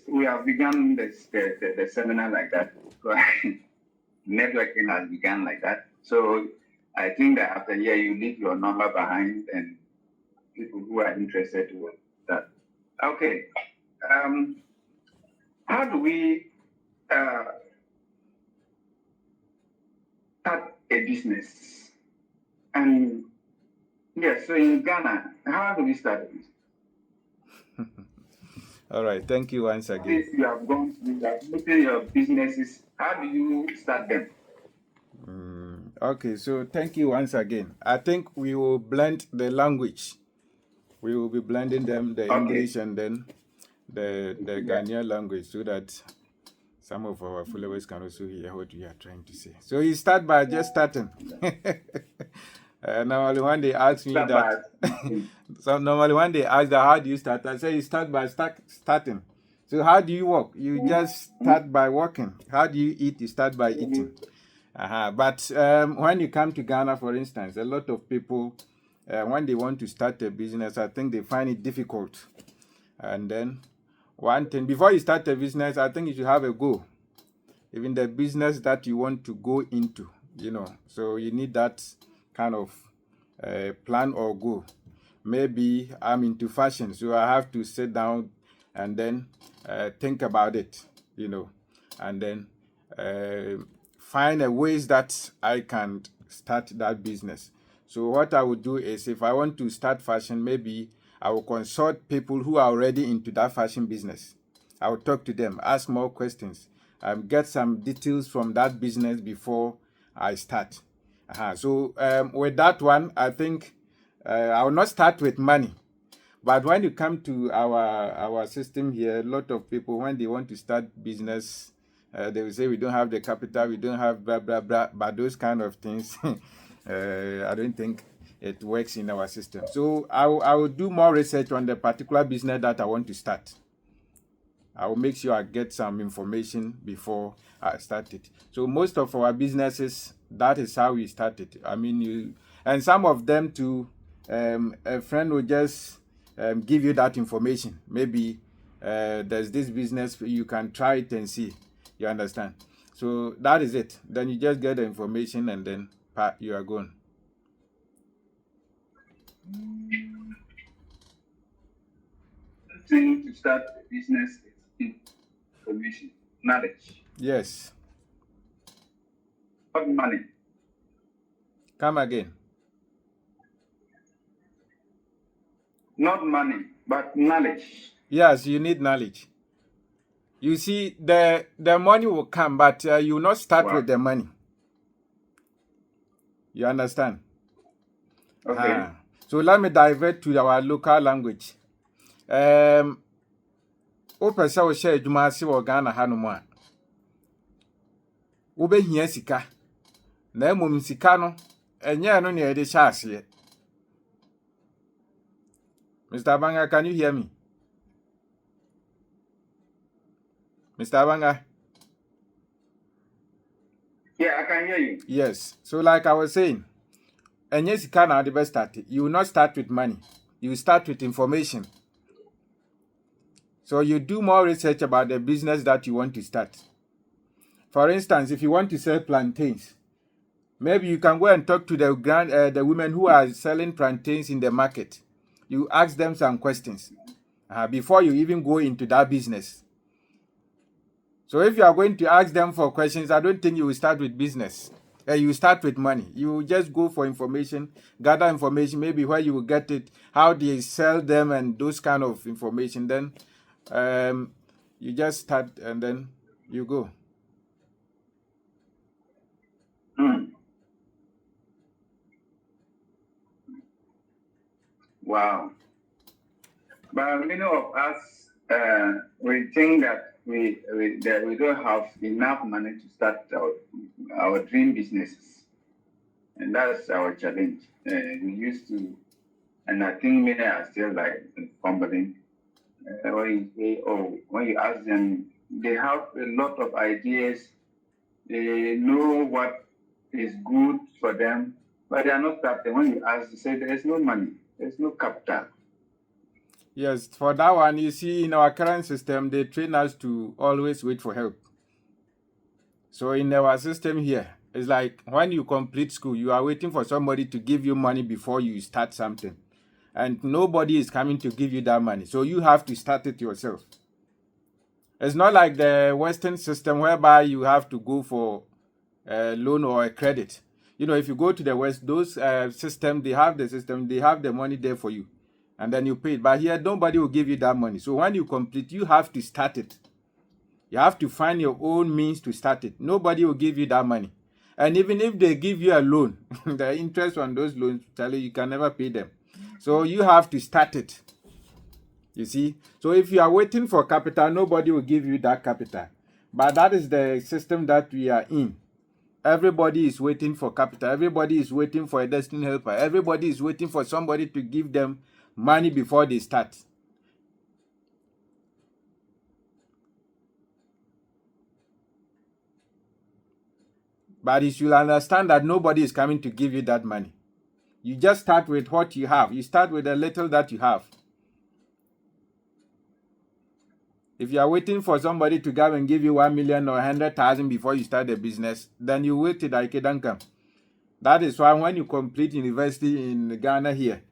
we have begun the seminar like that. Networking has begun like that. So I think that after a year, you leave your number behind and people who are interested to that. Okay. How do we start a business? And yes, so in Ghana, how do we start a business? All right, thank you once again. If you have gone through that, looking your businesses, how do you start them? Okay, so thank you once again. I think we will blend the language. We will be blending them, the English and then the Ghanaian language, so that some of our followers can also hear what we are trying to say. So you start by just starting. Normally when they ask me that, so normally when they ask that, how do you start? I say you start by starting. So how do you walk? You just start by walking. How do you eat? You start by eating. But when you come to Ghana, for instance, a lot of people, when they want to start a business, I think they find it difficult. And then one thing, before you start a business, I think you should have a goal. Even the business that you want to go into, So you need that kind of plan or goal. Maybe I'm into fashion, so I have to sit down and then think about it, and then find a ways that I can start that business. So what I would do is, if I want to start fashion, maybe I will consult people who are already into that fashion business. I will talk to them, ask more questions, get some details from that business before I start. So with that one, I think I will not start with money. But when you come to our system here, a lot of people, when they want to start business, they will say we don't have the capital, we don't have blah blah blah. But those kind of things, I don't think it works in our system. So I will do more research on the particular business that I want to start. I will make sure I get some information before I start it. So most of our businesses, that is how we started. I mean, and some of them too, a friend will just give you that information. Maybe there's this business, you can try it and see. You understand? So that is it. Then you just get the information and then you are gone. The thing to start a business is information, knowledge. Yes. Not money. Come again. Not money, but knowledge. Yes, you need knowledge. You see, the money will come, but you will not start with the money. You understand? Okay. So let me divert to our local language. Wopɛ sɛ wohyɛ adwuma ase wɔ Ghana hanom a, wobɛhia sika. Na mmom sika no, ɛnyɛ no na yɛde hyɛ aseɛ. Mr. Abanga, can you hear me? Mr. Abanga? Yeah, I can hear you. Yes. So like I was saying, ɛnyɛ sika na wode start. You will not start with money. You start with information. So you do more research about the business that you want to start. For instance, if you want to sell plantains, maybe you can go and talk to the women who are selling plantains in the market. You ask them some questions before you even go into that business. So if you are going to ask them for questions, I don't think you will start with business. You start with money. You just go for information, gather information, maybe where you will get it, how they sell them and those kind of information. Then you just start and then you go. Wow. But many of us, we think that we don't have enough money to start our dream businesses. And that's our challenge. We used to, and I think many are still like fumbling. When you ask them, they have a lot of ideas. They know what is good for them, but they are not starting. When you ask, they say there is no money, there is no capital. Yes, for that one, you see, in our current system, they train us to always wait for help. So in our system here, it's like when you complete school, you are waiting for somebody to give you money before you start something. And nobody is coming to give you that money. So you have to start it yourself. It's not like the Western system whereby you have to go for a loan or a credit. You know, if you go to the West, those system, they have the money there for you. And then you pay it. But here, nobody will give you that money. So when you complete, you have to start it. You have to find your own means to start it. Nobody will give you that money. And even if they give you a loan, the interest on those loans, tell you can never pay them. So you have to start it. You see? So if you are waiting for capital, nobody will give you that capital. But that is the system that we are in. Everybody is waiting for capital. Everybody is waiting for a destiny helper. Everybody is waiting for somebody to give them money before they start. But you should understand that nobody is coming to give you that money. You just start with what you have. You start with the little that you have. If you are waiting for somebody to come and give you 1 million or 100,000 before you start the business, then you wait till don't come. That is why when you complete university in Ghana here,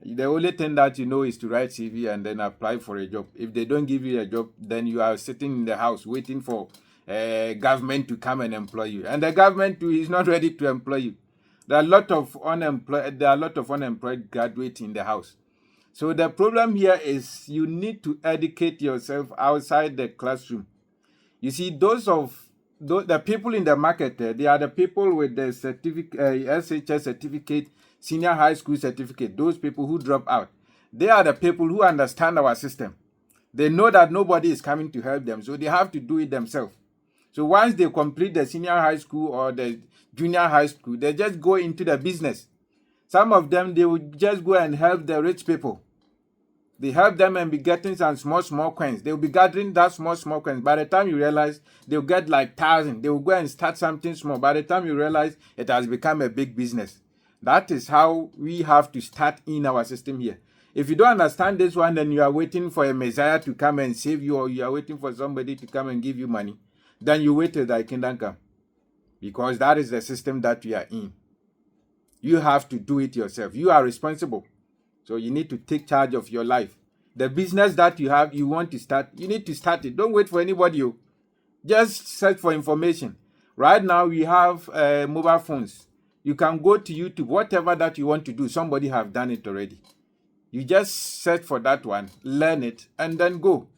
the only thing that you know is to write CV and then apply for a job. If they don't give you a job, then you are sitting in the house waiting for government to come and employ you. And the government too is not ready to employ you. There are a lot of unemployed graduates in the house. So the problem here is you need to educate yourself outside the classroom. You see, the people in the market, they are the people with the SHS certificate, senior high school certificate, those people who drop out. They are the people who understand our system. They know that nobody is coming to help them, so they have to do it themselves. So once they complete the senior high school or the junior high school, they just go into the business. Some of them, they will just go and help the rich people. They help them and be getting some small coins. They will be gathering that small coins. By the time you realize, they'll get like 1,000. They will go and start something small. By the time you realize, it has become a big business. That is how we have to start in our system here. If you don't understand this one, then you are waiting for a Messiah to come and save you, or you are waiting for somebody to come and give you money. Then you wait till thy kingdom come. Because that is the system that we are in. You have to do it yourself. You are responsible. So you need to take charge of your life. The business that you have, you want to start, you need to start it. Don't wait for anybody. Just search for information. Right now, we have mobile phones. You can go to YouTube, whatever that you want to do. Somebody have done it already. You just search for that one, learn it, and then go.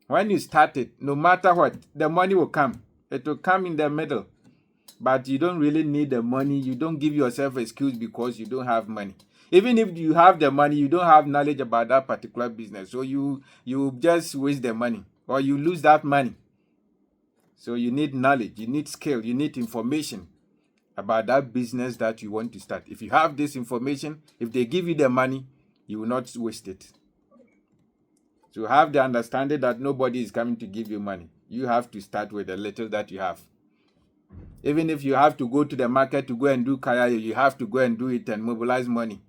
When you start it, no matter what, the money will come. It will come in the middle. But you don't really need the money. You don't give yourself an excuse because you don't have money. Even if you have the money, you don't have knowledge about that particular business. So you just waste the money or you lose that money. So you need knowledge, you need skill, you need information about that business that you want to start. If you have this information, if they give you the money, you will not waste it. So have the understanding that nobody is coming to give you money. You have to start with the little that you have. Even if you have to go to the market to go and do kaya, you have to go and do it and mobilize money.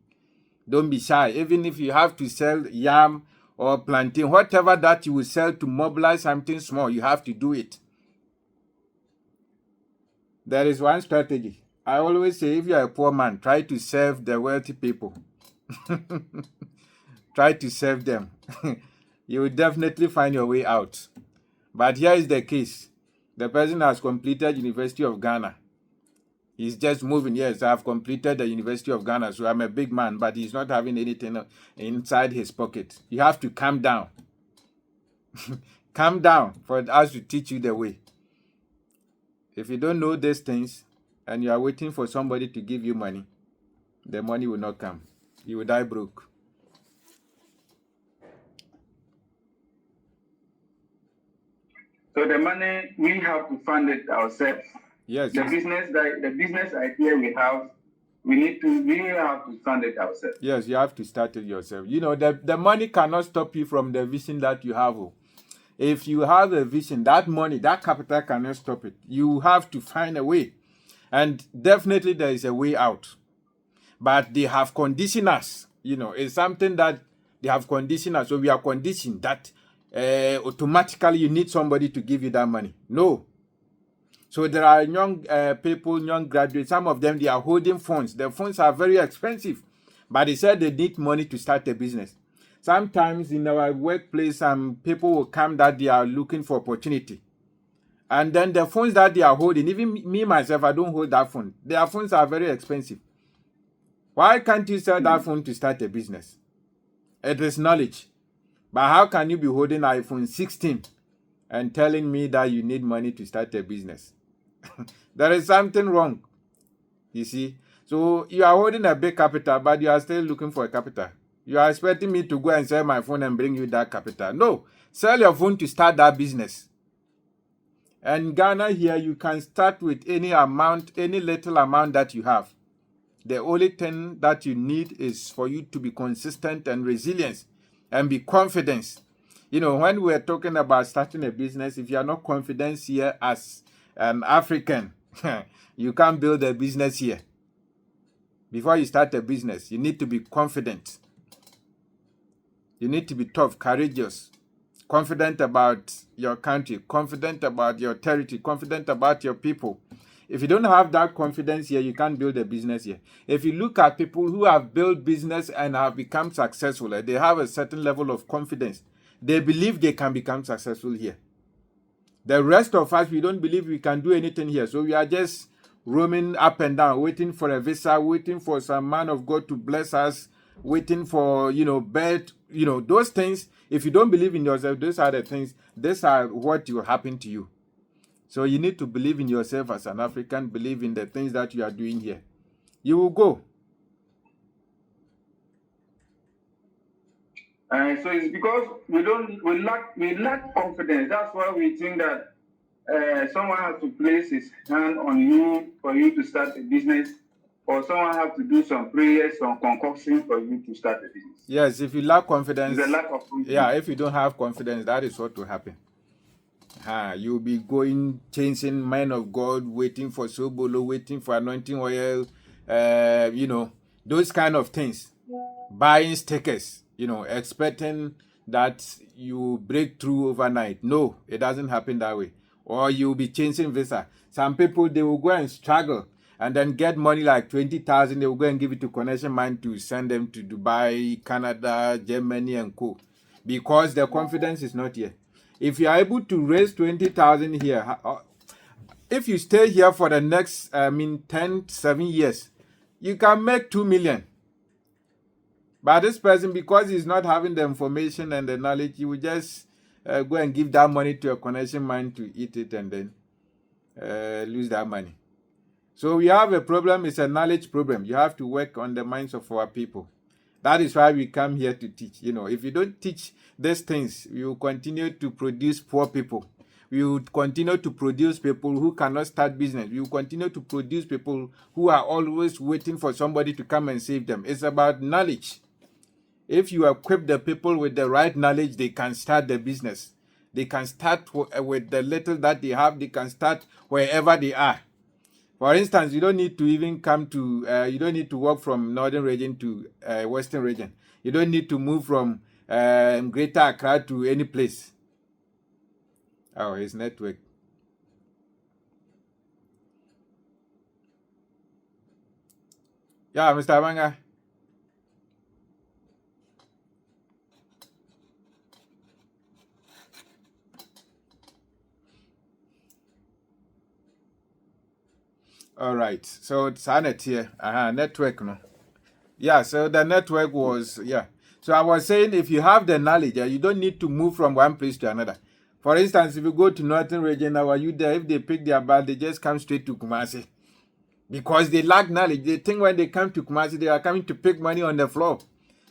Don't be shy. Even if you have to sell yam or plantain, whatever that you will sell to mobilize something small, you have to do it. There is one strategy. I always say, if you are a poor man, try to serve the wealthy people. Try to serve them. You will definitely find your way out. But here is the case. The person has completed University of Ghana. He's just moving. Yes, I've completed the University of Ghana, so I'm a big man, but he's not having anything inside his pocket. You have to calm down. Calm down for us to teach you the way. If you don't know these things and you are waiting for somebody to give you money, the money will not come. You will die broke. So the money, we have to fund it ourselves. Yes. The business idea we have, we have to fund it ourselves. Yes, you have to start it yourself. You know, the money cannot stop you from the vision that you have. If you have a vision, that money, that capital cannot stop it. You have to find a way. And definitely there is a way out. But they have conditioned us. You know, it's something that They have conditioned us. So we are conditioned that automatically you need somebody to give you that money. No. So there are young people, young graduates, some of them, they are holding funds. The funds are very expensive, but they said they need money to start a business. Sometimes in our workplace, some people will come that they are looking for opportunity. And then the phones that they are holding, even me, myself, I don't hold that phone. Their phones are very expensive. Why can't you sell that phone to start a business? It is knowledge. But how can you be holding iPhone 16 and telling me that you need money to start a business? There is something wrong, you see. So you are holding a big capital, but you are still looking for a capital. You are expecting me to go and sell my phone and bring you that capital. No, sell your phone to start that business. And Ghana here, you can start with any amount, any little amount that you have. The only thing that you need is for you to be consistent and resilient and be confident. You know, when we're talking about starting a business, if you are not confident here as an African, you can't build a business here. Before you start a business, you need to be confident. You need to be tough, courageous, confident about your country, confident about your territory, confident about your people. If you don't have that confidence here, you can't build a business here. If you look at people who have built business and have become successful, they have a certain level of confidence. They believe they can become successful here. The rest of us, we don't believe we can do anything here. So we are just roaming up and down, waiting for a visa, waiting for some man of God to bless us, waiting for, bed, those things. If you don't believe in yourself, those are the things, these are what will happen to you. So you need to believe in yourself as an African, believe in the things that you are doing here. You will go. So it's because we lack confidence. That's why we think that someone has to place his hand on you for you to start a business, or someone has to do some prayers, some concoction for you to start a business. Yes, if you lack confidence, it's a lack of confidence. Yeah, if you don't have confidence, that is what will happen. You'll be going, chasing men of God, waiting for sobolo, waiting for anointing oil, those kind of things. Buying stickers, expecting that you break through overnight. No, it doesn't happen that way. Or you'll be chasing visa. Some people, they will go and struggle and then get money like 20,000. They will go and give it to Connection Mind to send them to Dubai, Canada, Germany, and co. Because their confidence is not here. If you are able to raise 20,000 here, if you stay here for the next, 7 years, you can make 2 million. But this person, because he's not having the information and the knowledge, he will just go and give that money to a Connection Mind to eat it and then lose that money. So we have a problem. It's a knowledge problem. You have to work on the minds of our people. That is why we come here to teach. If you don't teach these things, we will continue to produce poor people. We will continue to produce people who cannot start business. We will continue to produce people who are always waiting for somebody to come and save them. It's about knowledge. If you equip the people with the right knowledge, they can start the business. They can start with the little that they have. They can start wherever they are. For instance, you don't need to even you don't need to walk from northern region to western region. You don't need to move from Greater Accra to any place. Oh, his network. Yeah, Mr. Abanga. All right. So it's here. Network, no. Yeah. So the network was So I was saying, if you have the knowledge, you don't need to move from one place to another. For instance, if you go to northern region, now you there? If they pick their bag, they just come straight to Kumasi, because they lack knowledge. They think when they come to Kumasi, they are coming to pick money on the floor.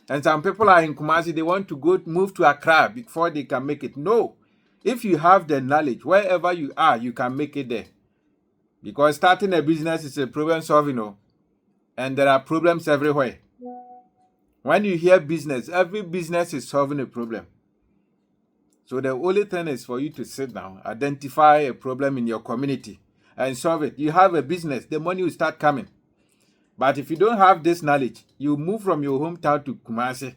And some people are in Kumasi, they want to move to Accra before they can make it. No. If you have the knowledge, wherever you are, you can make it there. Because starting a business is a problem solving, and there are problems everywhere. When you hear business, every business is solving a problem. So the only thing is for you to sit down, identify a problem in your community, and solve it. You have a business, the money will start coming. But if you don't have this knowledge, you move from your hometown to Kumasi.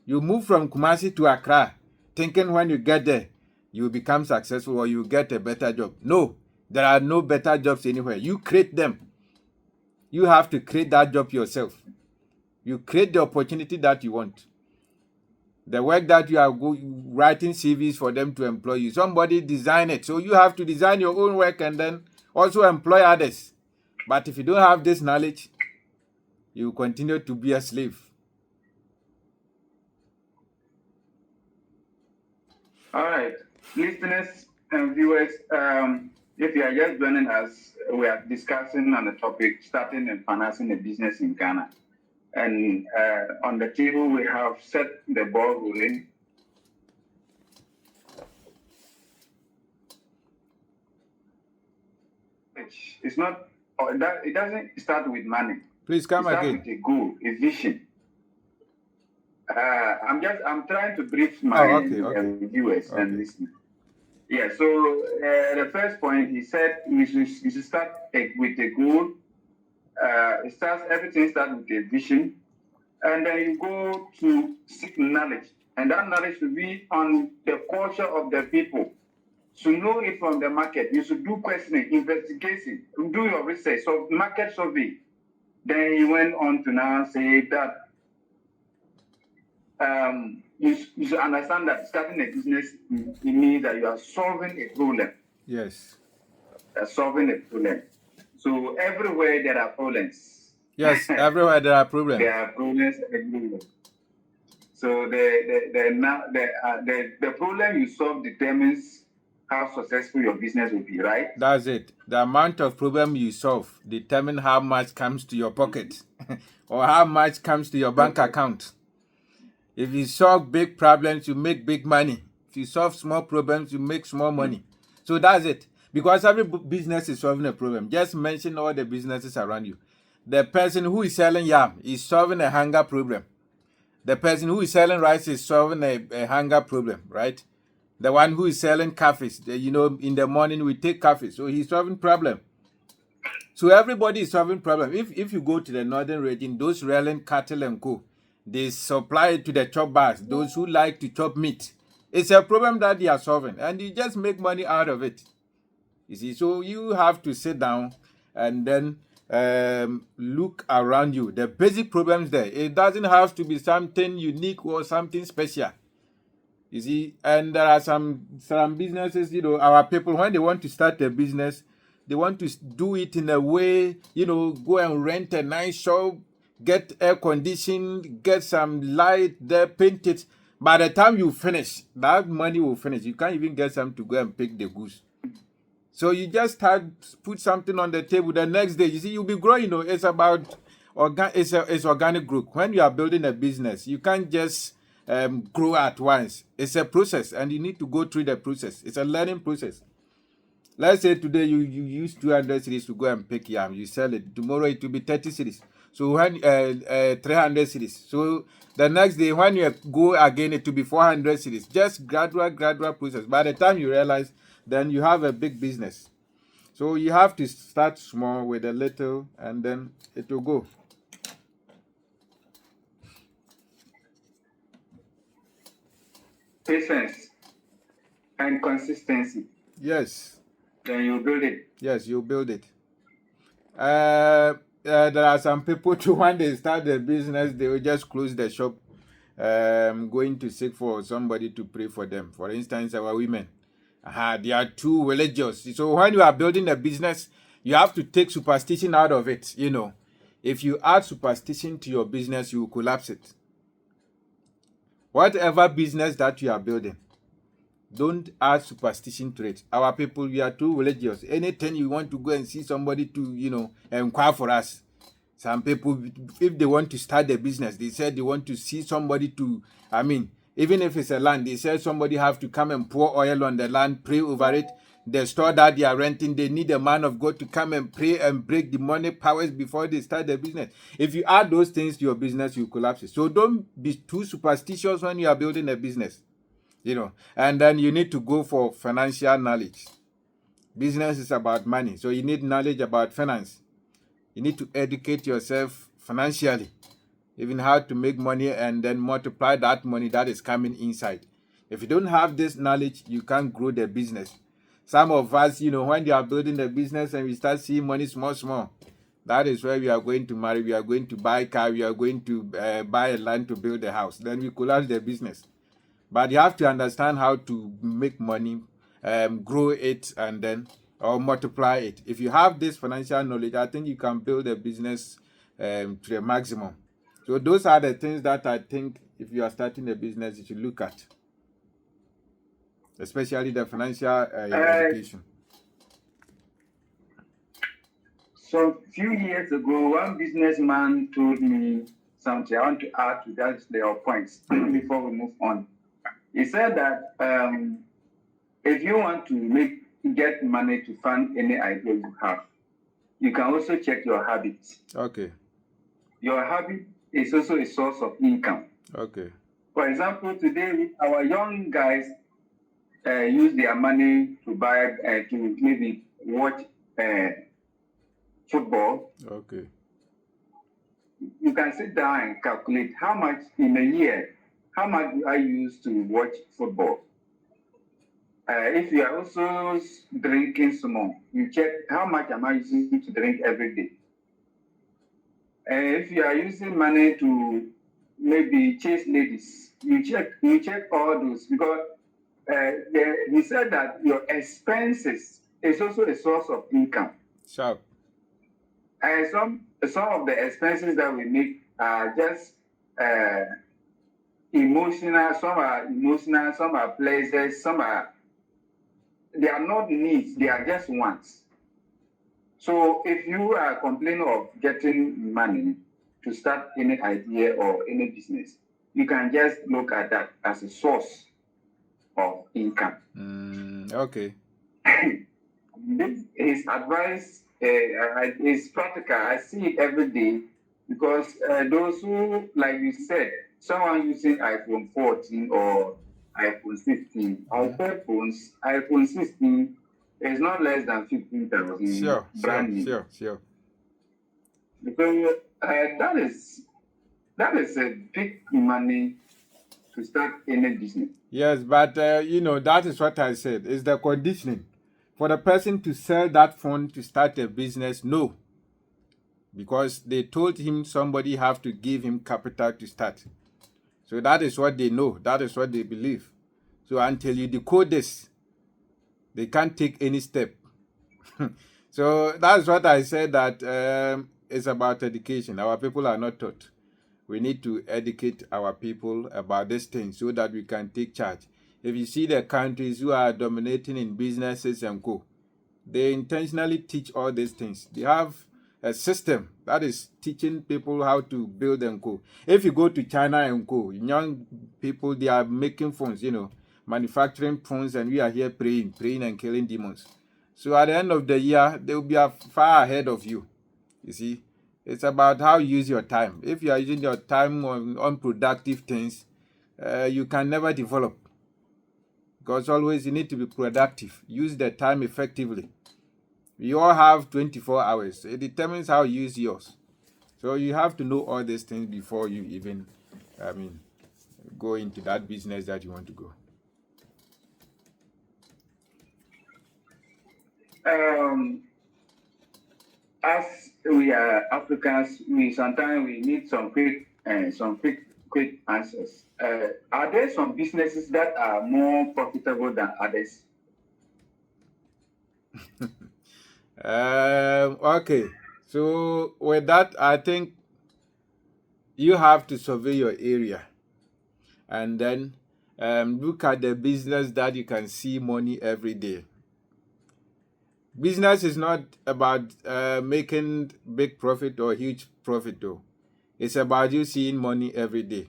You move from Kumasi to Accra, thinking when you get there, you become successful or you get a better job. No, there are no better jobs anywhere. You create them. You have to create that job yourself. You create the opportunity that you want. The work that you are writing CVs for them to employ you. Somebody design it. So you have to design your own work and then also employ others. But if you don't have this knowledge, you continue to be a slave. All right, listeners and viewers, if you are just joining us, we are discussing on the topic starting and financing a business in Ghana. And on the table, we have set the ball rolling. It's not, it doesn't start with money. Please come again. It starts with a goal, a vision. I'm trying to brief my viewers and listeners. Yeah, so the first point, he said we should start with a goal. Everything starts with a vision. And then you go to seek knowledge. And that knowledge should be on the culture of the people. To know it from the market, you should do questioning, investigation, do your research, so market survey. Then he went on to now say that you should understand that starting a business, it means that you are solving a problem. Yes. Solving a problem. So everywhere there are problems. Yes, everywhere there are problems. There are problems everywhere. So the problem you solve determines how successful your business will be, right? That's it. The amount of problem you solve determine how much comes to your pocket or how much comes to your bank account. If you solve big problems, you make big money. If you solve small problems, you make small money. So that's it. Because every business is solving a problem. Just mention all the businesses around you. The person who is selling yam is solving a hunger problem. The person who is selling rice is solving a hunger problem, right? The one who is selling coffees, in the morning we take coffee, so he's solving problem. So everybody is solving problem. If you go to the northern region, those rearing cattle and co, they supply it to the chop bars, those who like to chop meat. It's a problem that they are solving, and you just make money out of it. You see, so you have to sit down and then look around you. The basic problems there. It doesn't have to be something unique or something special. You see, and there are some businesses, our people, when they want to start a business, they want to do it in a way, go and rent a nice shop, get air conditioned, get some light there, paint it. By the time you finish, that money will finish. You can't even get some to go and pick the goods. So you just put something on the table. The next day, you see, you'll be growing. It's about it's organic growth. When you are building a business, you can't just grow at once. It's a process, and you need to go through the process. It's a learning process. Let's say today you use 200 cedis to go and pick yam. You sell it. Tomorrow it will be 30 cedis. So when 300 cedis. So the next day when you go again, it will be 400 cedis. Just gradual process. By the time you realize, then you have a big business. So you have to start small with a little, and then it will go. Patience and consistency. Yes. Then you build it. Yes, you build it. There are some people too, when they start the business, they will just close the shop, going to seek for somebody to pray for them. For instance, our women. They are too religious. So when you are building a business, you have to take superstition out of it. If you add superstition to your business, you will collapse it. Whatever business that you are building, don't add superstition to it. Our people, we are too religious. Anytime you want to go and see somebody to, inquire for us. Some people, if they want to start a business, they said they want to see somebody to, even if it's a land, they said somebody have to come and pour oil on the land, pray over it. The store that they are renting, they need a man of God to come and pray and break demonic powers before they start the business. If you add those things to your business, you collapse it. So don't be too superstitious when you are building a business. And then you need to go for financial knowledge. Business is about money, so you need knowledge about finance. You need to educate yourself financially. even how to make money and then multiply that money that is coming inside. If you don't have this knowledge, you can't grow the business. Some of us, when they are building the business and we start seeing money small, that is where we are going to marry, we are going to buy a car, we are going to buy a land to build a house. Then we collapse the business. But you have to understand how to make money, grow it, and then or multiply it. If you have this financial knowledge, I think you can build a business to the maximum. So those are the things that I think if you are starting a business, you should look at, especially the financial education. So a few years ago, one businessman told me something. I want to add to that their points before we move on. He said that if you want to get money to fund any idea you have, you can also check your habits. Okay. Your habit is also a source of income. Okay. For example, today our young guys use their money to buy to maybe watch football. Okay. You can sit down and calculate how much in a year, how much do I use to watch football? If you are also drinking small, you check how much am I using to drink every day. If you are using money to maybe chase ladies, you check all those, because he said that your expenses is also a source of income. Sure. Some of the expenses that we make are just emotional. Some are emotional. Some are pleasures. They are not needs. They are just wants. So if you are complaining of getting money to start any idea or any business, you can just look at that as a source of income. Okay. His advice is practical. I see it every day, because those who, like you said, someone using iPhone 14 or iPhone 15, iPhone 16 is not less than 15,000 brand new. Sure. Because that is a big money to start any business. Yes, but that is what I said. Is the conditioning for the person to sell that phone to start a business? No, because they told him somebody have to give him capital to start. So that is what they know. That is what they believe. So until you decode this, they can't take any step. So that's what I said, that it's about education. Our people are not taught. We need to educate our people about this thing so that we can take charge. If you see the countries who are dominating in businesses and co, they intentionally teach all these things. They have a system that is teaching people how to build and co. If you go to China and co, young people, they are making phones, manufacturing phones, and we are here praying and killing demons. So at the end of the year, they will be far ahead of you. You see, it's about how you use your time. If you are using your time on unproductive things, you can never develop. Because always you need to be productive. Use the time effectively. We all have 24 hours. It determines how you use yours. So you have to know all these things before you even, go into that business that you want to go. As we are Africans, we sometimes need some quick answers. Are there some businesses that are more profitable than others? Okay. So with that, I think you have to survey your area and then look at the business that you can see money every day. Business is not about making big profit or huge profit though. It's about you seeing money every day.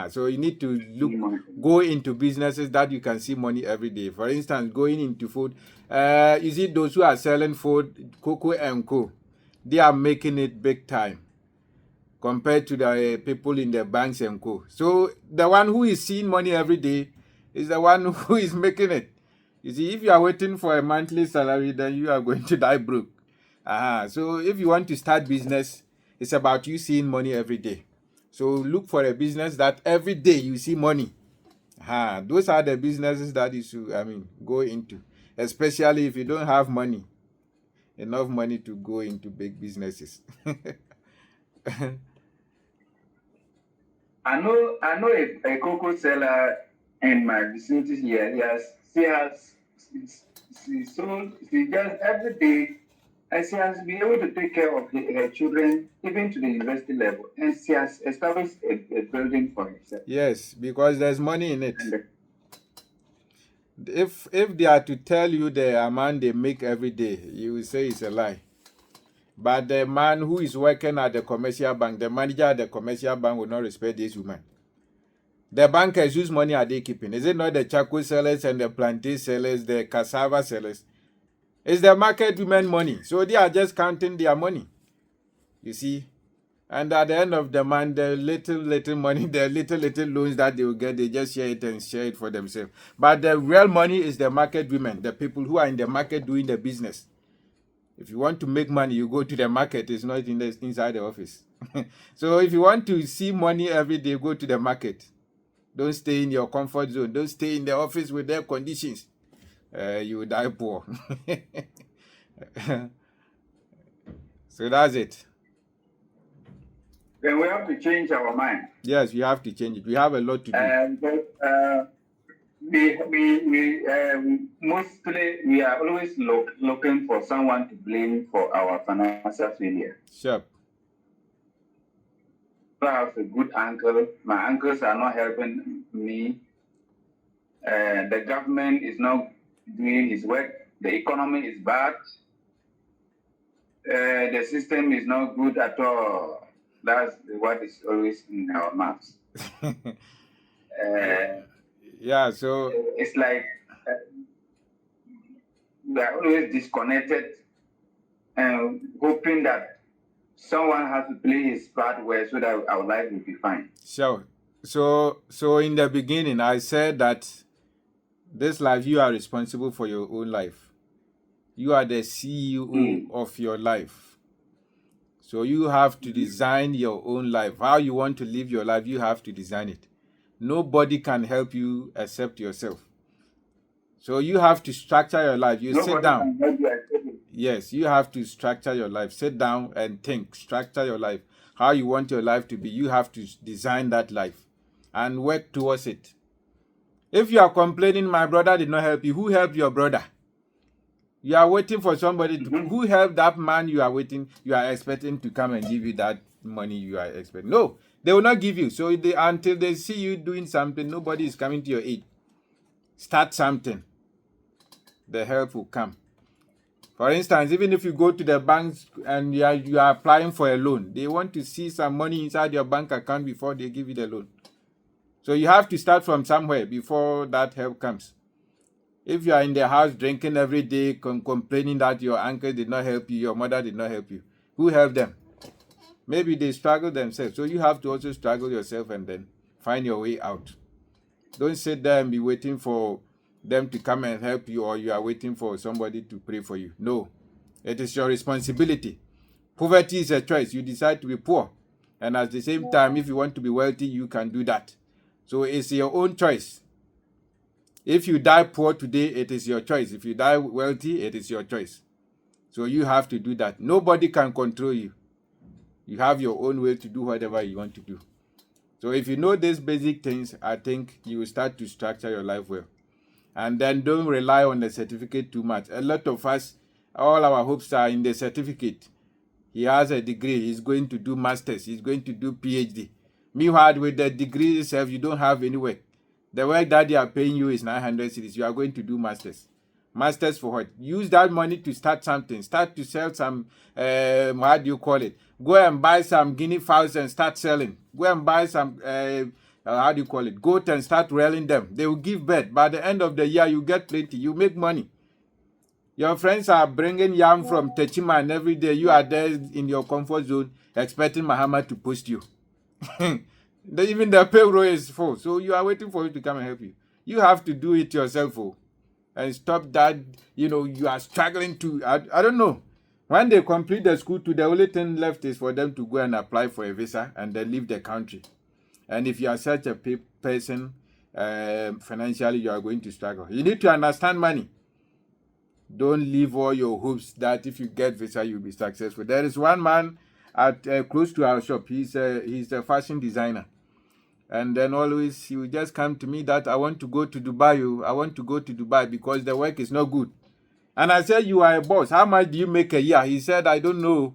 So you need to go into businesses that you can see money every day. For instance, going into food. You see those who are selling food, Cocoa and Co. They are making it big time compared to the people in the banks and Co. So the one who is seeing money every day is the one who is making it. You see, if you are waiting for a monthly salary, then you are going to die broke. So if you want to start business, It's about you seeing money every day. So look for a business that every day you see money. Those are the businesses that you should, go into. Especially if you don't have enough money to go into big businesses. I know a cocoa seller in my vicinity here. She just every day, and she has been able to take care of her children even to the university level, and she has established a building for herself. Yes, because there's money in it. If they are to tell you the amount they make every day, you will say it's a lie. But the man who is working at the commercial bank, the manager at the commercial bank will not respect this woman. The bankers, whose money are they keeping? Is it not the charcoal sellers and the plantain sellers, the cassava sellers? It's the market women money. So they are just counting their money. You see? And at the end of the month, the little money, the little loans that they will get, they just share it for themselves. But the real money is the market women, the people who are in the market doing the business. If you want to make money, you go to the market. It's not inside the office. So if you want to see money every day, go to the market. Don't stay in your comfort zone. Don't stay in the office with their conditions. You will die poor. So that's it. Then we have to change our mind. Yes, we have to change it. We have a lot to do. Mostly we are always looking for someone to blame for our financial failure. Sure. I have a good uncle. My uncles are not helping me. The government is not doing its work. The economy is bad. The system is not good at all. That's what is always in our mouths. Yeah, so it's like we are always disconnected and hoping that someone has to play his part well so that our life will be fine. Sure. So in the beginning, I said that this life, you are responsible for your own life. You are the CEO of your life. So you have to design your own life. How you want to live your life, you have to design it. Nobody can help you except yourself. So you have to structure your life. Sit down. Yes, you have to structure your life. Sit down and think. Structure your life. How you want your life to be. You have to design that life and work towards it. If you are complaining, my brother did not help you, who helped your brother? You are waiting for somebody to who helped that man you are expecting to come and give you that money you are expecting. No, they will not give you. So until they see you doing something, nobody is coming to your aid. Start something. The help will come. For instance, even if you go to the banks and you are applying for a loan, they want to see some money inside your bank account before they give you the loan. So you have to start from somewhere before that help comes. If you are in the house drinking every day, complaining that your uncle did not help you, your mother did not help you, who helped them? Maybe they struggle themselves. So you have to also struggle yourself and then find your way out. Don't sit there and be waiting for them to come and help you, or you are waiting for somebody to pray for you. No, it is your responsibility. Poverty is a choice. You decide to be poor. And at the same time, if you want to be wealthy, you can do that. So it's your own choice. If you die poor today, it is your choice. If you die wealthy, it is your choice. So you have to do that. Nobody can control you. You have your own way to do whatever you want to do. So if you know these basic things, I think you will start to structure your life well. And then don't rely on the certificate too much. A lot of us, all our hopes are in the certificate. He has a degree. He's going to do masters. He's going to do PhD. Meanwhile, with the degree itself, you don't have any work. The work that they are paying you is 900 cedis. You are going to do masters. Masters for what? Use that money to start something. Start to sell some, how do you call it? Go and buy some guinea fowls and start selling. Go and buy some, how do you call it? Goat and start rearing them. They will give birth. By the end of the year, you get plenty. You make money. Your friends are bringing yam from Techima, and every day you are there in your comfort zone expecting Muhammad to post you. Even the payroll is full. So you are waiting for him to come and help you. You have to do it yourself. And stop that, you are struggling to, I don't know. When they complete the school too, the only thing left is for them to go and apply for a visa and then leave the country. And if you are such a person, financially, you are going to struggle. You need to understand money. Don't leave all your hopes that if you get visa, you'll be successful. There is one man at close to our shop. He's a fashion designer. And then always he will just come to me that I want to go to Dubai. I want to go to Dubai because the work is not good. And I said, you are a boss. How much do you make a year? He said, I don't know.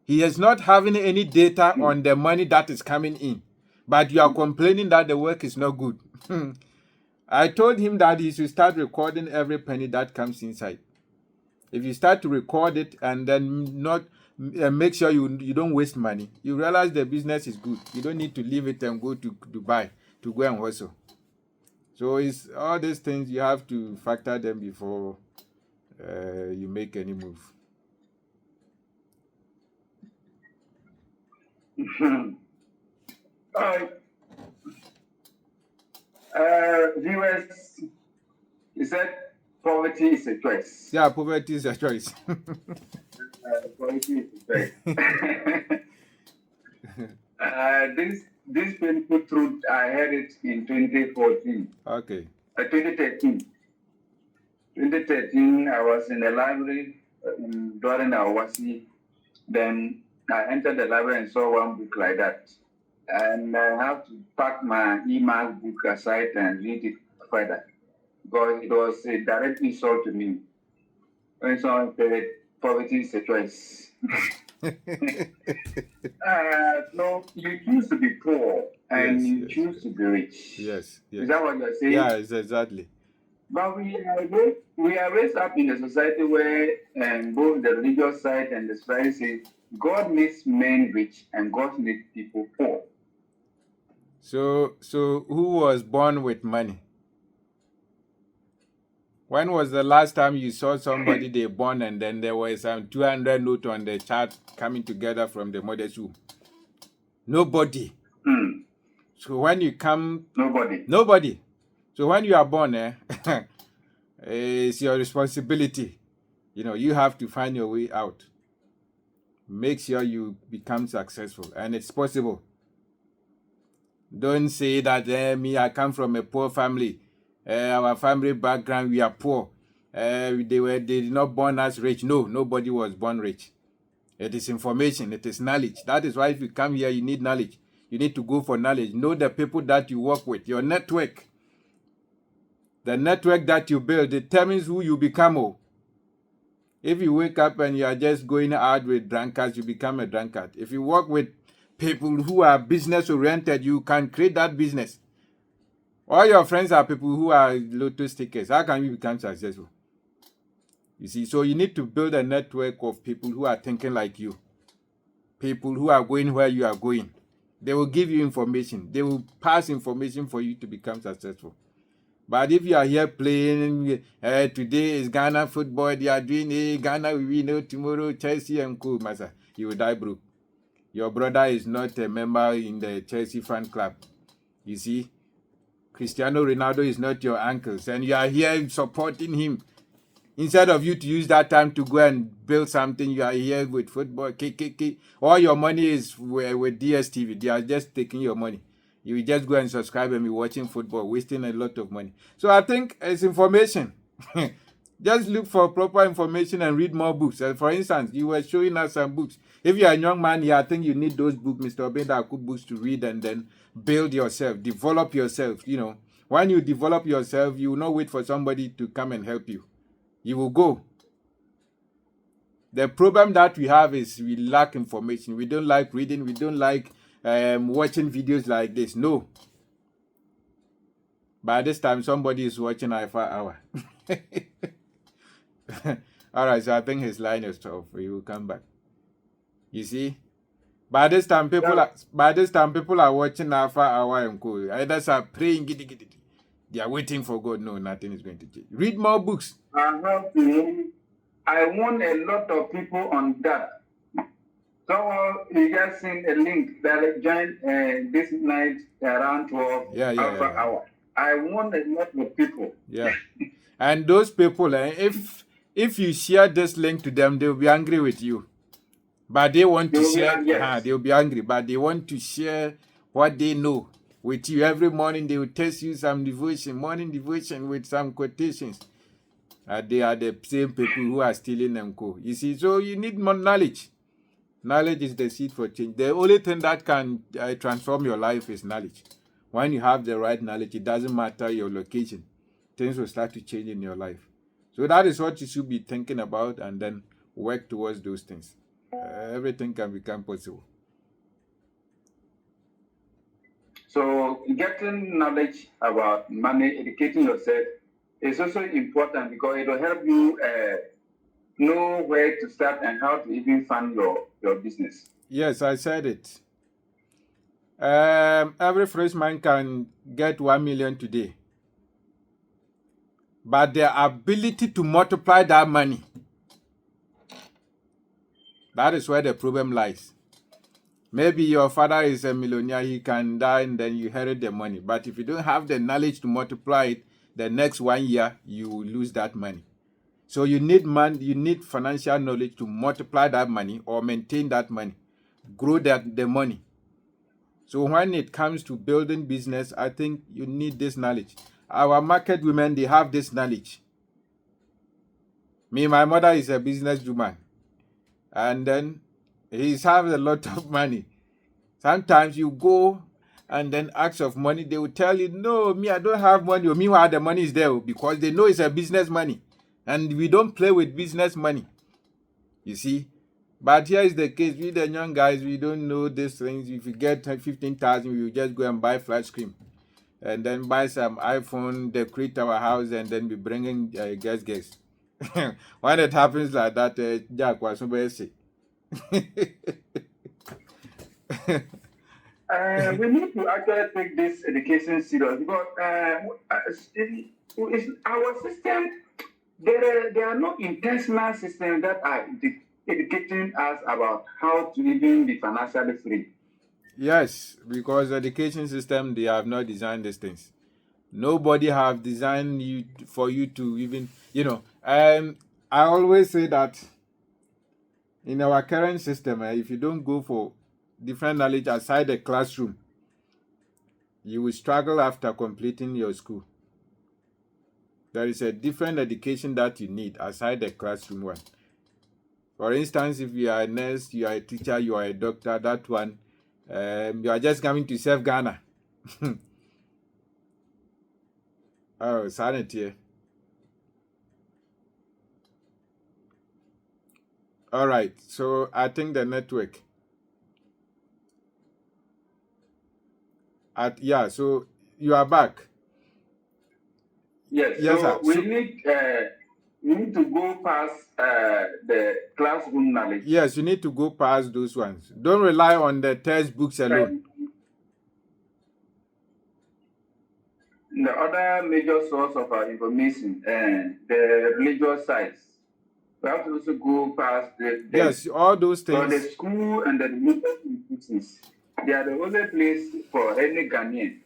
He is not having any data on the money that is coming in. But you are complaining that the work is not good. I told him that he should start recording every penny that comes inside. If you start to record it and then not make sure you don't waste money, you realize the business is good. You don't need to leave it and go to Dubai to go and hustle. So it's all these things you have to factor them before you make any move. Viewers, he said poverty is a choice. Yeah, poverty is a choice. Poverty is a choice. This painful truth, I heard it in 2014. Okay. 2013. 2013, I was in the library during our WASI. Then I entered the library and saw one book like that. And I have to pack my email book aside and read it further. Because it was a direct insult to me. When someone said, poverty is a choice. No, you choose to be poor and you choose to be rich. Yes. Is that what you're saying? Yeah, exactly. But we are raised up in a society where both the religious side and the society say God makes men rich and God makes people poor. So who was born with money? When was the last time you saw somebody they born and then there was some 200 note on the chart coming together from the mother's womb? Nobody. So when you come... Nobody. So when you are born, it's your responsibility. You know, you have to find your way out. Make sure you become successful. And it's possible. Don't say that, I come from a poor family. Our family background, we are poor. They did not born us rich. No, nobody was born rich. It is information. It is knowledge. That is why if you come here, you need knowledge. You need to go for knowledge. Know the people that you work with. Your network. The network that you build determines who you become. If you wake up and you are just going out with drunkards, you become a drunkard. If you work with people who are business oriented, you can create that business. All your friends are people who are Lotus takers. How can you become successful? You see, so you need to build a network of people who are thinking like you. People who are going where you are going. They will give you information. They will pass information for you to become successful. But if you are here playing, today is Ghana football, they are doing Ghana, we know tomorrow, Chelsea and co, Master, you will die broke. Your brother is not a member in the Chelsea fan club. You see, Cristiano Ronaldo is not your uncle, and you are here supporting him. Instead of you to use that time to go and build something, you are here with football, KKK. All your money is with DSTV. They are just taking your money. You will just go and subscribe and be watching football, wasting a lot of money. So I think it's information. Just look for proper information and read more books. For instance, you were showing us some books. If you are a young man here, I think you need those books, Mr. Obenda, books to read and then build yourself, develop yourself. You know, when you develop yourself, you will not wait for somebody to come and help you. You will go. The problem that we have is we lack information. We don't like reading. We don't like watching videos like this. No. By this time, somebody is watching Alpha Hour. All right, so I think his line is off. He will come back. You see, by this time people are watching Alpha Hour and co. Others are praying. They are waiting for God. No, nothing is going to change. Read more books. I want a lot of people on that. So you just send a link that join this night around 12 Alpha Hour. I want a lot of people. Yeah. And those people, if if you share this link to them, they'll be angry with you. But they want to share, yes. they'll be angry, but they want to share what they know with you. Every morning they will test you some devotion, morning devotion with some quotations. They are the same people who are stealing and co. You see, so you need more knowledge. Knowledge is the seed for change. The only thing that can transform your life is knowledge. When you have the right knowledge, it doesn't matter your location. Things will start to change in your life. So that is what you should be thinking about, and then work towards those things. Everything can become possible. So getting knowledge about money, educating yourself is also important because it will help you know where to start and how to even fund your business. Yes, I said it. Every freshman can get 1 million today. But their ability to multiply that money, that is where the problem lies. Maybe your father is a millionaire, he can die and then you inherit the money. But if you don't have the knowledge to multiply it, the next 1 year, you will lose that money. So you need financial knowledge to multiply that money or maintain that money, grow the money. So when it comes to building business, I think you need this knowledge. Our market women, they have this knowledge. My mother is a businesswoman, and then he's having a lot of money. Sometimes you go and then ask of money, they will tell you, no, me, I don't have money. Or meanwhile, the money is there because they know it's a business money. And we don't play with business money. You see? But here is the case. We, the young guys, we don't know these things. If you get 15,000, we will just go and buy flash cream. And then buy some iPhone, decorate our house, and then be bringing guests. When it happens like that, Jack was somebody say. We need to actually take this education serious because our system, there are no intentional systems that are educating us about how to even be financially free. Yes, because the education system, they have not designed these things. Nobody have designed you for you to even, I always say that in our current system, if you don't go for different knowledge outside the classroom, you will struggle after completing your school. There is a different education that you need outside the classroom one. For instance, if you are a nurse, you are a teacher, you are a doctor, that one, you are just coming to serve Ghana. Oh, sanity. All right, so I think the network. So you are back. Yes, Yes, so sir. we need to go past the classroom knowledge. Yes, you need to go past those ones. Don't rely on the textbooks alone. The other major source of our information, the religious sites. We have to also go past yes, all those things. So the school and the religious institutions, they are the only place for any Ghanaian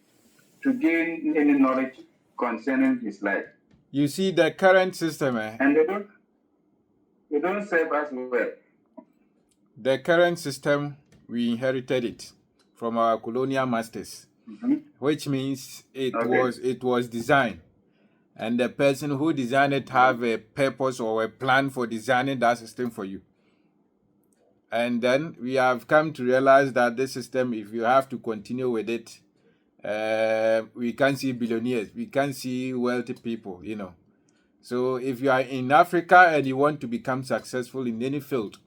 to gain any knowledge concerning his life. You see, the current system, and they don't serve us well. The current system, we inherited it from our colonial masters, which means it was designed, and the person who designed it have a purpose or a plan for designing that system for you. And then we have come to realize that this system, if you have to continue with it, we can't see billionaires, we can't see wealthy people, So if you are in Africa and you want to become successful in any field,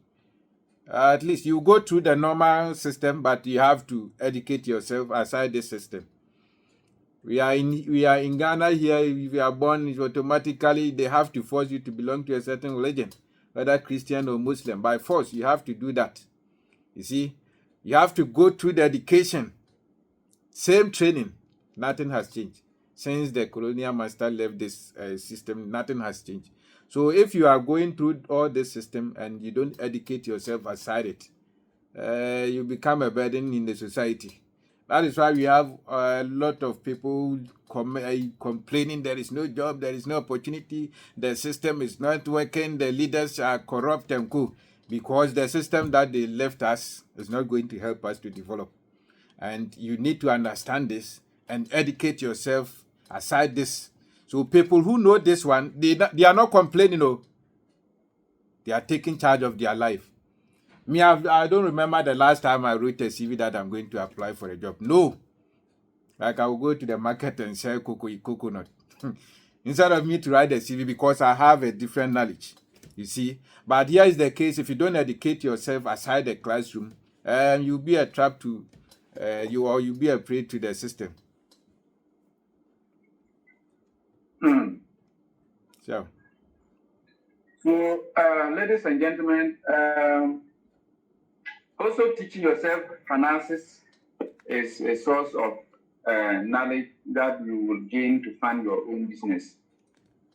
at least you go through the normal system, but you have to educate yourself outside this system. We are in Ghana here. If you are born, automatically they have to force you to belong to a certain religion, whether Christian or Muslim. By force, you have to do that. You see, you have to go through the education. Same training. Nothing has changed. Since the colonial master left this system, nothing has changed. So if you are going through all this system and you don't educate yourself outside it, you become a burden in the society. That is why we have a lot of people complaining there is no job, there is no opportunity, the system is not working, the leaders are corrupt and co. Because the system that they left us is not going to help us to develop. And you need to understand this and educate yourself aside this. So people who know this one, they are not complaining. No, they are taking charge of their life. Me, I don't remember the last time I wrote a CV that I'm going to apply for a job. No. Like I will go to the market and sell coconut. Instead of me to write a CV because I have a different knowledge. You see? But here is the case. If you don't educate yourself aside the classroom, you'll be a trap to you'll be a prey to the system. So, ladies and gentlemen, also teaching yourself finances is a source of knowledge that you will gain to fund your own business.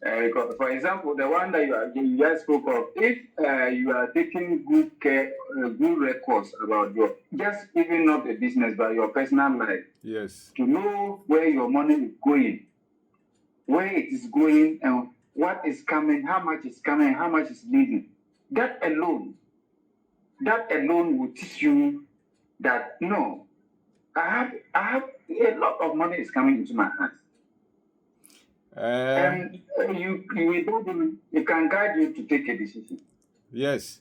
For example, the one that you just spoke of, if you are taking good care, good records about your, just even not a business, but your personal life, yes, to know where your money is going, where it is going, and what is coming, how much is coming, how much is leaving. That alone will teach you that no, I have a lot of money is coming into my hands. And it can guide you to take a decision. Yes.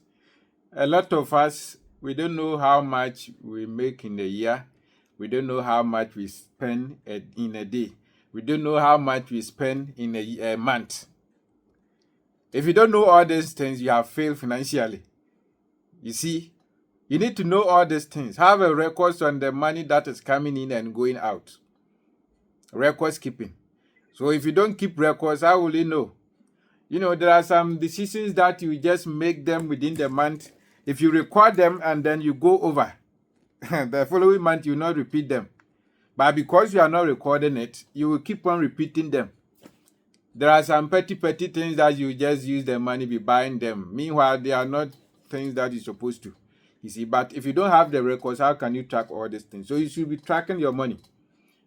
A lot of us, we don't know how much we make in a year. We don't know how much we spend in a day. We don't know how much we spend in a month. If you don't know all these things, you have failed financially. You see, you need to know all these things. Have a record on the money that is coming in and going out. Records keeping. So if you don't keep records, how will you know? You know, there are some decisions that you just make them within the month. If you record them and then you go over, the following month you will not repeat them. But because you are not recording it, you will keep on repeating them. There are some petty things that you just use the money be buying them. Meanwhile, they are not things that you're supposed to. You see, but if you don't have the records, how can you track all these things? So you should be tracking your money.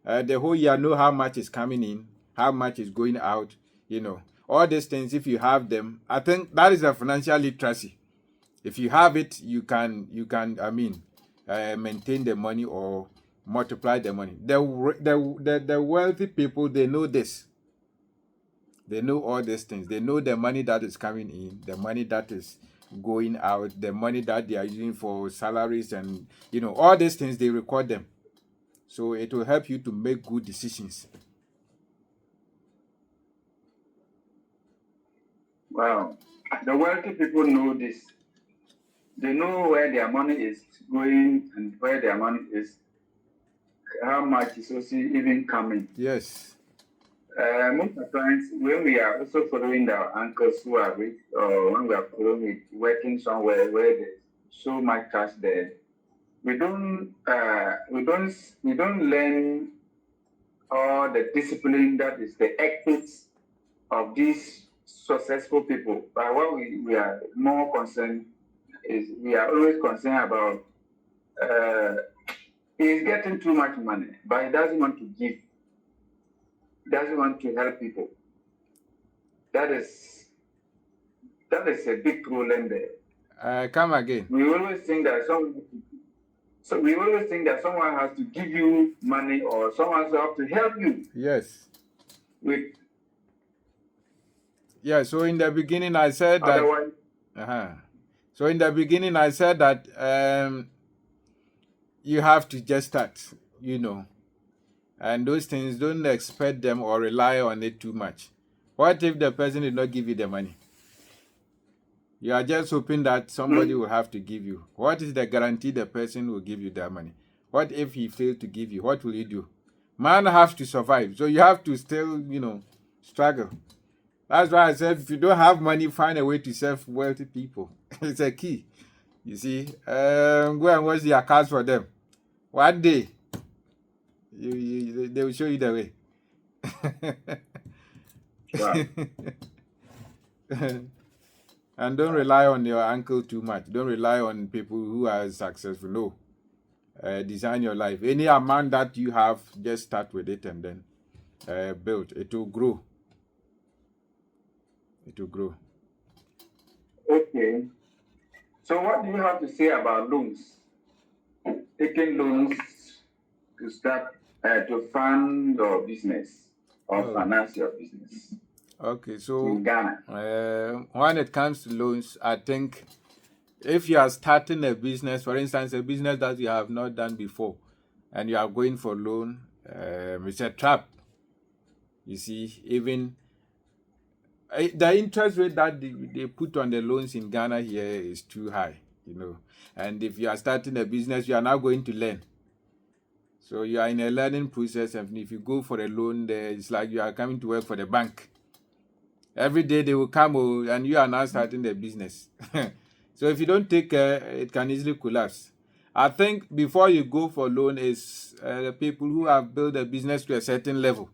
The whole year, know how much is coming in, how much is going out, you know. All these things, if you have them, I think that is a financial literacy. If you have it, you can maintain the money or multiply the money. The wealthy people, they know this. They know all these things. They know the money that is coming in, the money that is going out, the money that they are using for salaries, and you know, all these things, they record them. So it will help you to make good decisions. Wow. The wealthy people know this. They know where their money is going and where their money is, how much is also even coming. Yes. Most of the times, when we are also following our uncles who are rich, or when we are following it, working somewhere where there's so much cash there, we don't learn all the discipline that is the ethics of these successful people. But what we are more concerned is we are always concerned about he's getting too much money, but he doesn't want to give. Doesn't want to help people. That is a big problem there. Come again. We always think that someone has to give you money or someone has to help you. Yes. Yeah. So in the beginning, I said that. So in the beginning, I said that you have to just start. You know. And those things, don't expect them or rely on it too much. What if the person did not give you the money? You are just hoping that somebody will have to give you. What is the guarantee the person will give you that money? What if he failed to give you? What will you do? Man has to survive. So you have to still, you know, struggle. That's why I said if you don't have money, find a way to serve wealthy people. It's a key. You see, go and watch the accounts for them. One day, they will show you the way. And don't rely on your uncle too much. Don't rely on people who are successful. No. design your life. Any amount that you have, just start with it and then build. It will grow. It will grow. Okay. So what do you have to say about loans? Taking loans to start to fund your business or finance your business. Okay, so in Ghana. When it comes to loans, I think if you are starting a business, for instance, a business that you have not done before, and you are going for loan, it's a trap. You see, even the interest rate that they put on the loans in Ghana here is too high, you know. And if you are starting a business, you are now going to learn. So you are in a learning process, and if you go for a loan, it's like you are coming to work for the bank. Every day they will come and you are now starting the business. So if you don't take care, it can easily collapse. I think before you go for loan is the people who have built a business to a certain level,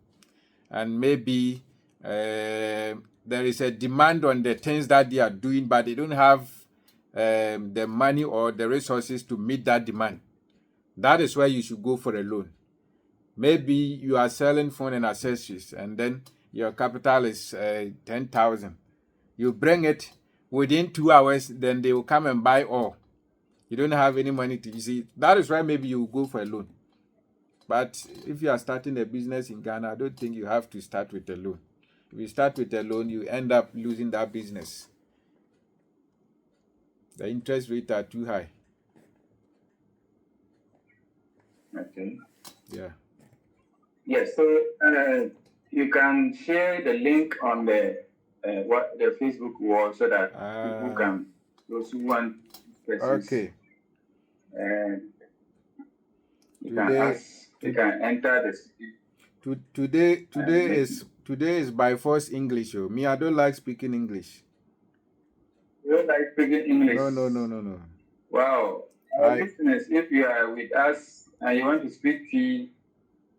and maybe there is a demand on the things that they are doing, but they don't have the money or the resources to meet that demand. That is where you should go for a loan. Maybe you are selling phone and accessories, and then your capital is 10,000. You bring it within 2 hours, then they will come and buy all. You don't have any money to, you see. That is why maybe you go for a loan. But if you are starting a business in Ghana, I don't think you have to start with a loan. If you start with a loan, you end up losing that business. The interest rates are too high. Okay. Yeah. Yes. So you can share the link on the Facebook wall so that people can, those who want questions. Okay. You can ask. You can enter this. Today is by force English. Oh. Me, I don't like speaking English. You don't like speaking English? No. Wow. Our listeners, if you are with us and you want to speak to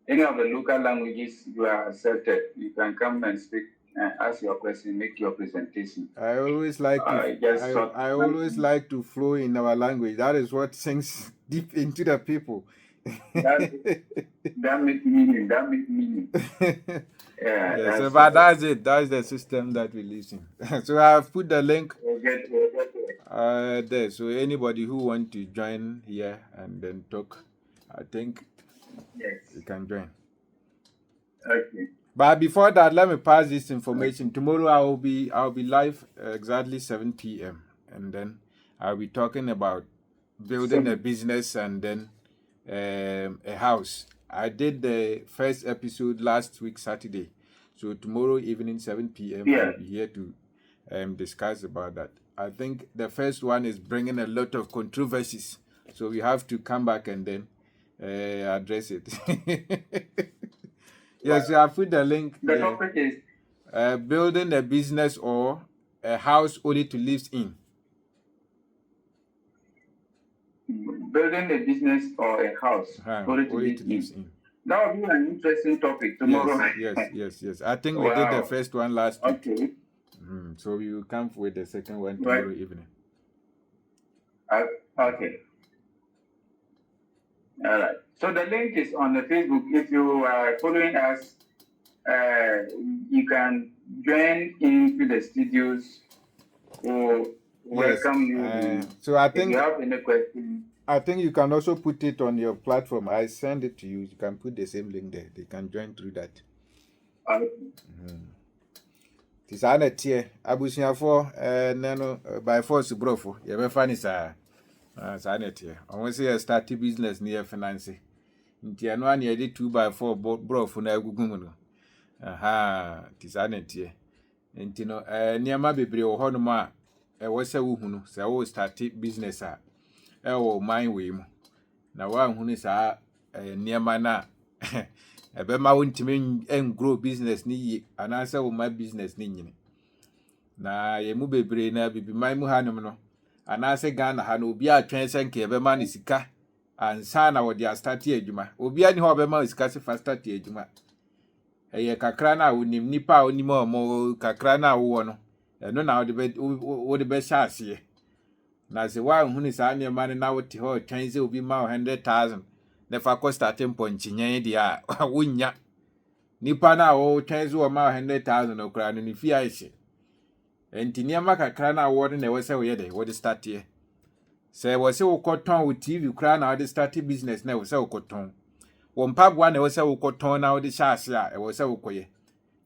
any of the local languages, you are accepted. You can come and speak and ask your question, make your presentation. I always like to I always like to flow in our language. That is what sinks deep into the people. That makes meaning. Yeah. Yeah, so, but that's it. That's the system that we live in. So I've put the link there. So anybody who want to join here and then talk, I think you can join. Okay. But before that, let me pass this information. Okay. Tomorrow I'll be live exactly 7 p.m. and then I'll be talking about building a business and then a house. I did the first episode last week Saturday, so tomorrow evening 7 p.m. I'll be here to discuss about that. I think the first one is bringing a lot of controversies, so we have to come back and then address it. Yes, so I put the link. The topic is building a business or a house only to live in. Building a business or a house only to live in. That would be an interesting topic tomorrow. Yes. I think we did the first one last week. Okay. So we will come with the second one tomorrow evening. Okay. All right. So the link is on the Facebook. If you are following us, you can join into the studios. Welcome you. So I think if you have any questions, I think you can also put it on your platform. I send it to you. You can put the same link there. They can join through that. Tisana tie abusiafo nano by force brofo. You be funny sir. Sana tie. Once you start business near finance. Nti ano an ye 2x4 brofo na agugu mu no. Tisana tie. Nti no niama bebre wo hono ma wo se wo hunu se wo start business a wo mind we mu na wa hunu sa niama na ebe ma wontime grow business ni yi anase wo ma business ni nyine na ye mu bebre na bibi man mu hanom no anase Ghana ha no obi atwen senke ebe ma ne sika ansa na wo dia start adwuma obi ani ho ebe ma sika se fast start adwuma eye kakra na wonim nipa onim omo kakra na wo no eno na wo de be sha ase Na se wa hunu saa nneɛma no na wote hɔ twɛn sɛ obi ma 100,000 na fa kɔ starting point nyɛn deɛ a wonya nipa na wo twɛn sɛ wɔ ma 100,000 no koraa no ne fie ahye enti nneɛma kakra na wo na ɛwɔ sɛ woyɛ de wo de startie sɛ ɛwɔ sɛ wokɔtɔn wo TV koraa na wo de start business na ɛwɔ sɛ wokɔtɔn wo mpaboa na ɛwɔ sɛ wokɔtɔn na wo de hyɛ ase a ɛwɔ sɛ wokɔyɛ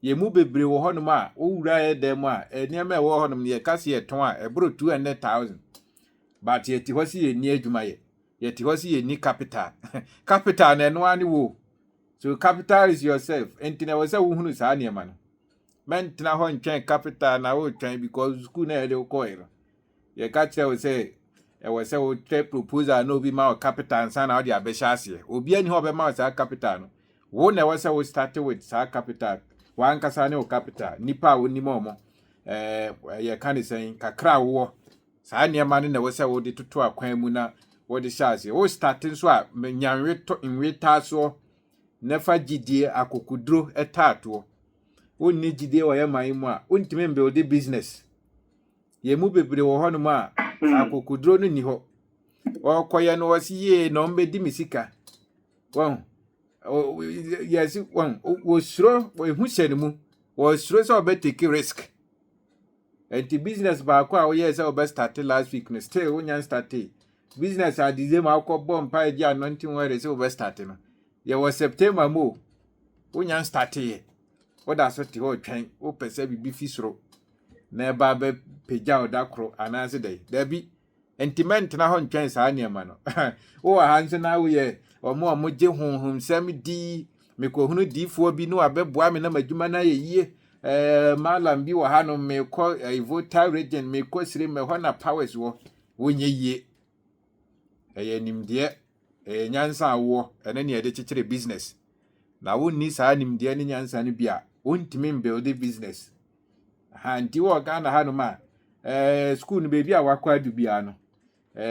yɛmu bebree wɔ hɔnom a wowura yɛ dɛm a nneɛma ɛwɔ hɔnom no yɛka se yɛtɔn a ɛboro 200,000 but yɛte hɔ se yɛni adwuma yɛte hɔ se yɛni capital capital na ɛno ani wo so capital is yourself enti na ɛwɔ sɛ wohunu saa nneɛma no mɛntena hɔ ntwɛn capital na wotwɛn because school na yɛde wokɔɛ no yɛka kyerɛ wo sɛ ɛwɔ sɛ wotwɛ proposal na obi ma wo capital nsa na wode abɛhyɛ aseɛ obi ani hɔ ɔbɛma wo saa capital no wo na ɛwɔ sɛ wo start with saa capital wankasa ne wo capital nipa a wonim ɔmo yɛka ne sɛn kakra wowɔ saa nneɛma no na ɛwɔ sɛ wode toto akwan mu na wode hyɛ aseɛ wo start nso a nwe soɔ na fa gyidie akokoduro ɛtaatoɔ wonni gyidie wɔ yɛ man mu a wontumi mbuild business yɛmu bebree wɔ hɔnom a akokoduro no ni hɔ ɔkɔyɛ no wɔsi yie na ɔmbɛdi me sika wɔn yɛsi wɔn wɔsuro ehu hyɛ ne mu wɔsuro sɛ ɔbɛtake risk enti business baako a woyɛ sɛ ɔbɛstart last week no still wonya start business a December akɔbɔ mpa agye anointing wɔre sɛ ɔbɛstart no yɛwɔ September mo wonya start yɛ woda so te hɔ twɛn wopɛ sɛ bibi fi soro na ɛba bɛ pagya ɔda koro anaasɛ dɛ dabi entiment na hɔ ntwɛn saa nneɛma no wo wɔ ha nso na woyɛ ɔmo gye honhom sɛm di mekɔhunu diifoɔ bi no abɛboa me na madwuma na yɛ yie malam bi wɔ ha no mekɔ voter region mekɔ sire me hɔ na powers wɔ wonyɛ yie ɛyɛ nimdeɛ ɛyɛ nyansa awɔ ɛne ne yɛde kyekyere business na wonni saa nimdeɛ ne nyansa no bi a wontimi build business nti wɔ Ghana ha no ma school no baby a wakɔ adu bia no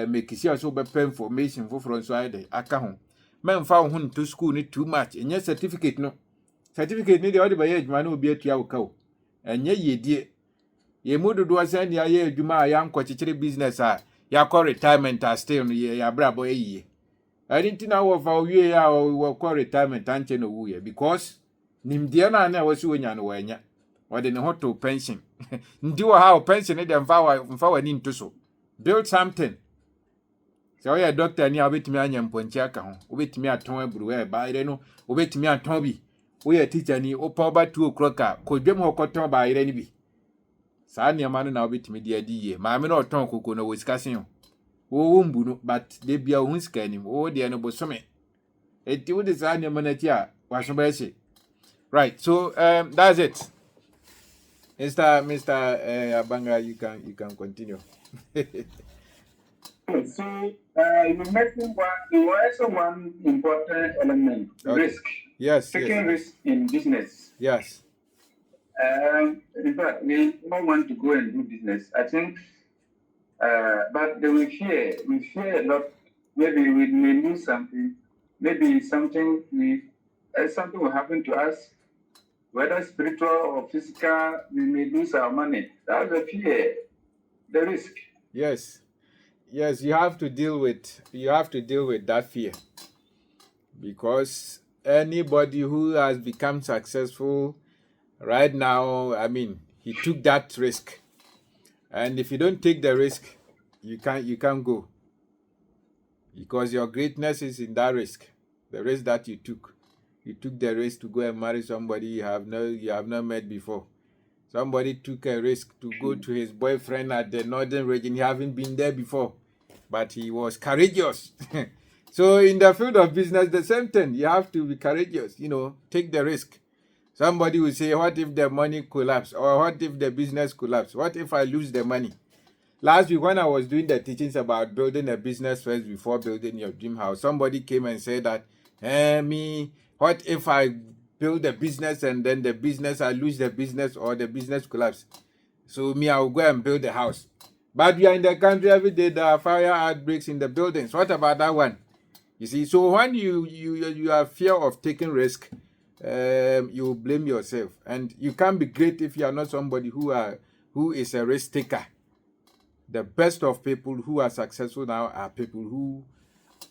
mekisi also bɛpɛ information foforɔ nso ayɛ aka ho memfa wo ho nto school no too much ɛnyɛ certificate no deɛ ɔde bɛyɛ adwuma no obi atua wo ka wo ɛnyɛ yedie yɛmu dodoɔ sɛ ne ayɛ adwuma a yɛankɔ kyekyere business a yɛakɔ retirement a still no yɛabrabɔ yɛyie ɛne nti na wɔfa owie a wɔkɔ retirement ankyɛ no wuyɛ because nimdeɛ no a na ɛwɔ sɛ wonya no wɔanya wɔde ne ho to pension nti wɔ ha o pension ne deɛ mfa w'ani nto so build something sɛ woyɛ doctor ni a wobɛtumi anya mpɔnkye aka ho wobɛtumi atɔn aburuwa baayerɛ no wobɛtumi atɔn bi woyɛ teacher ni wopɔ ba 2 o'clock a kɔdwam hɔ kɔtɔn baayerɛ no bi saa nneɛma no na wobɛtumi de adi yie maame no ɔtɔn koko no wɔ sika sen ho wɔwɔ mbu no but de bia wo ho sika anim wɔwɔ deɛ no bosome enti wode saa nneɛma no akyi a waso bɛhye right so that's it Mr. Abanga, you can continue. So you mentioned one important element, okay. Risk. Yes. Taking risk in business. Yes. In fact, we don't want to go and do business. I think, but we fear a lot. Maybe we may lose something. Maybe something will happen to us. Whether spiritual or physical, we may lose our money. That's the fear, the risk. Yes, you have to deal with that fear, because anybody who has become successful right now, I mean, he took that risk, and if you don't take the risk, you can't go, because your greatness is in that risk, the risk that you took. You took the risk to go and marry somebody you have not met before. Somebody took a risk to go to his boyfriend at the northern region. He haven't been there before, but he was courageous. So in the field of business, the same thing. You have to be courageous. Take the risk. Somebody will say, "What if the money collapse? Or what if the business collapse? What if I lose the money?" Last week when I was doing the teachings about building a business first before building your dream house, somebody came and said that, what if I build a business and then I lose the business or the business collapse? So I will go and build a house. But we are in the country every day, there are fire outbreaks in the buildings. What about that one? You see, so when you have fear of taking risk, you blame yourself. And you can't be great if you are not somebody who is a risk taker. The best of people who are successful now are people who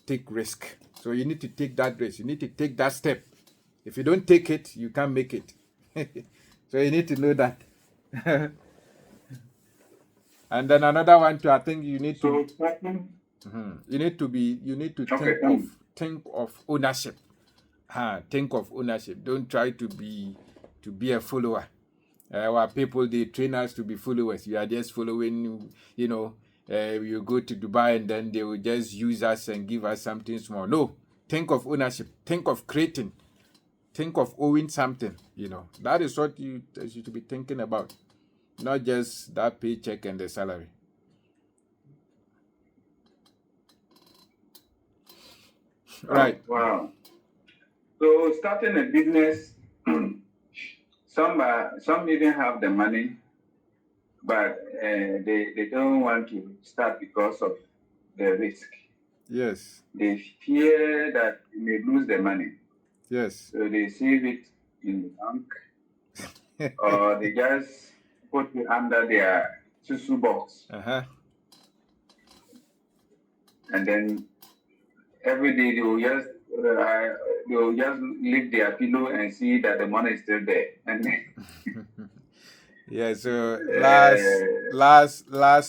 take risk. So you need to take that risk. You need to take that step. If you don't take it, you can't make it. So you need to know that. And then another one too, I think you need to you need to think of ownership. Think of ownership. Don't try to be a follower. Our people, they train us to be followers. We are just following, you go to Dubai and then they will just use us and give us something small. No, think of ownership. Think of creating. Think of owing something. That is what you should be thinking about, not just that paycheck and the salary. Right. Wow. So starting a business, some even have the money, but they don't want to start because of the risk. Yes. They fear that they may lose the money. Yes. So they save it in the bank, or they just put it under their susu box. And then every day they will just lift their pillow and see that the money is still there. And yeah. So last